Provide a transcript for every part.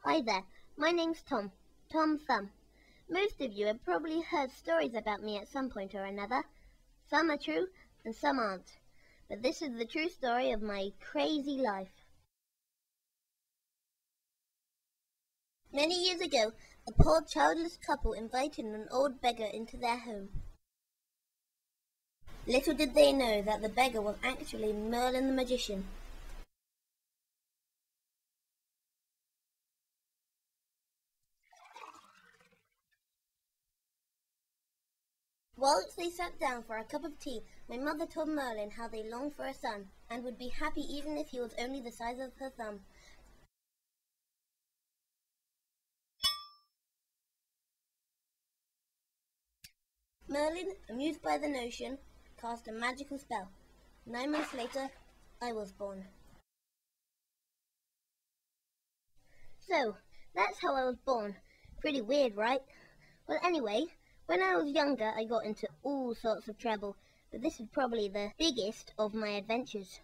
Hi there, my name's Tom Thumb. Most of you have probably heard stories about me at some point or another. Some are true and some aren't. But this is the true story of my crazy life. Many years ago, a poor childless couple invited an old beggar into their home. Little did they know that the beggar was actually Merlin the magician. Whilst they sat down for a cup of tea, my mother told Merlin how they longed for a son, and would be happy even if he was only the size of her thumb. Merlin, amused by the notion, cast a magical spell. 9 months later, I was born. So, that's how I was born. Pretty weird, right? Well, anyway, when I was younger, I got into all sorts of trouble, but this is probably the biggest of my adventures.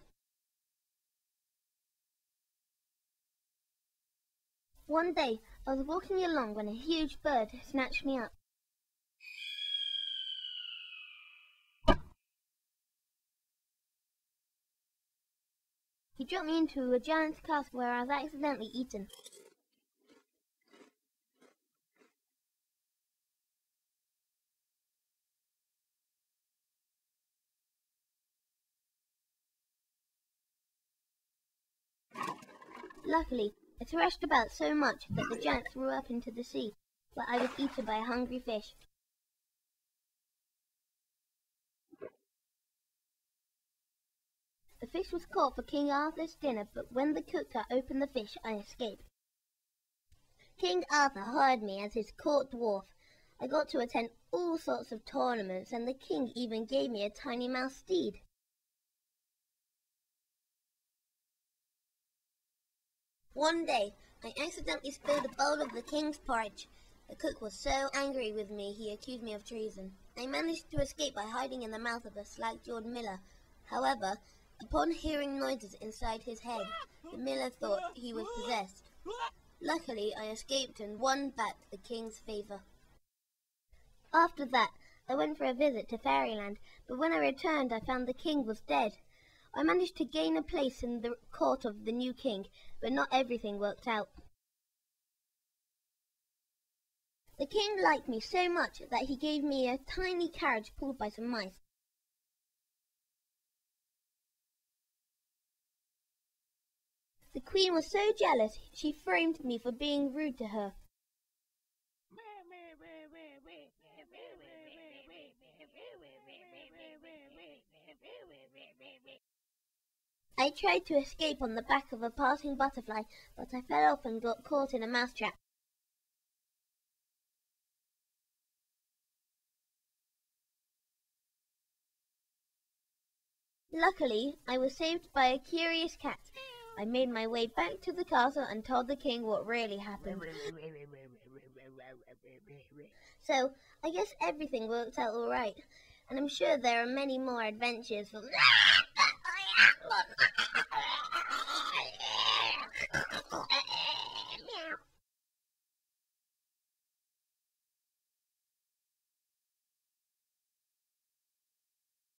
One day, I was walking along when a huge bird snatched me up. He dropped me into a giant's cask where I was accidentally eaten. Luckily, I thrashed about so much that the giant threw up into the sea, where I was eaten by a hungry fish. The fish was caught for King Arthur's dinner, but when the cook cut open the fish, I escaped. King Arthur hired me as his court dwarf. I got to attend all sorts of tournaments, and the king even gave me a tiny mouse steed. One day, I accidentally spilled a bowl of the king's porridge. The cook was so angry with me, he accused me of treason. I managed to escape by hiding in the mouth of a slack-jawed miller. However, upon hearing noises inside his head, the miller thought he was possessed. Luckily, I escaped and won back the king's favor. After that, I went for a visit to Fairyland, but when I returned, I found the king was dead. I managed to gain a place in the court of the new king, but not everything worked out. The king liked me so much that he gave me a tiny carriage pulled by some mice. The queen was so jealous, she framed me for being rude to her. I tried to escape on the back of a passing butterfly, but I fell off and got caught in a mousetrap. Luckily, I was saved by a curious cat. I made my way back to the castle and told the king what really happened. So, I guess everything worked out all right, and I'm sure there are many more adventures from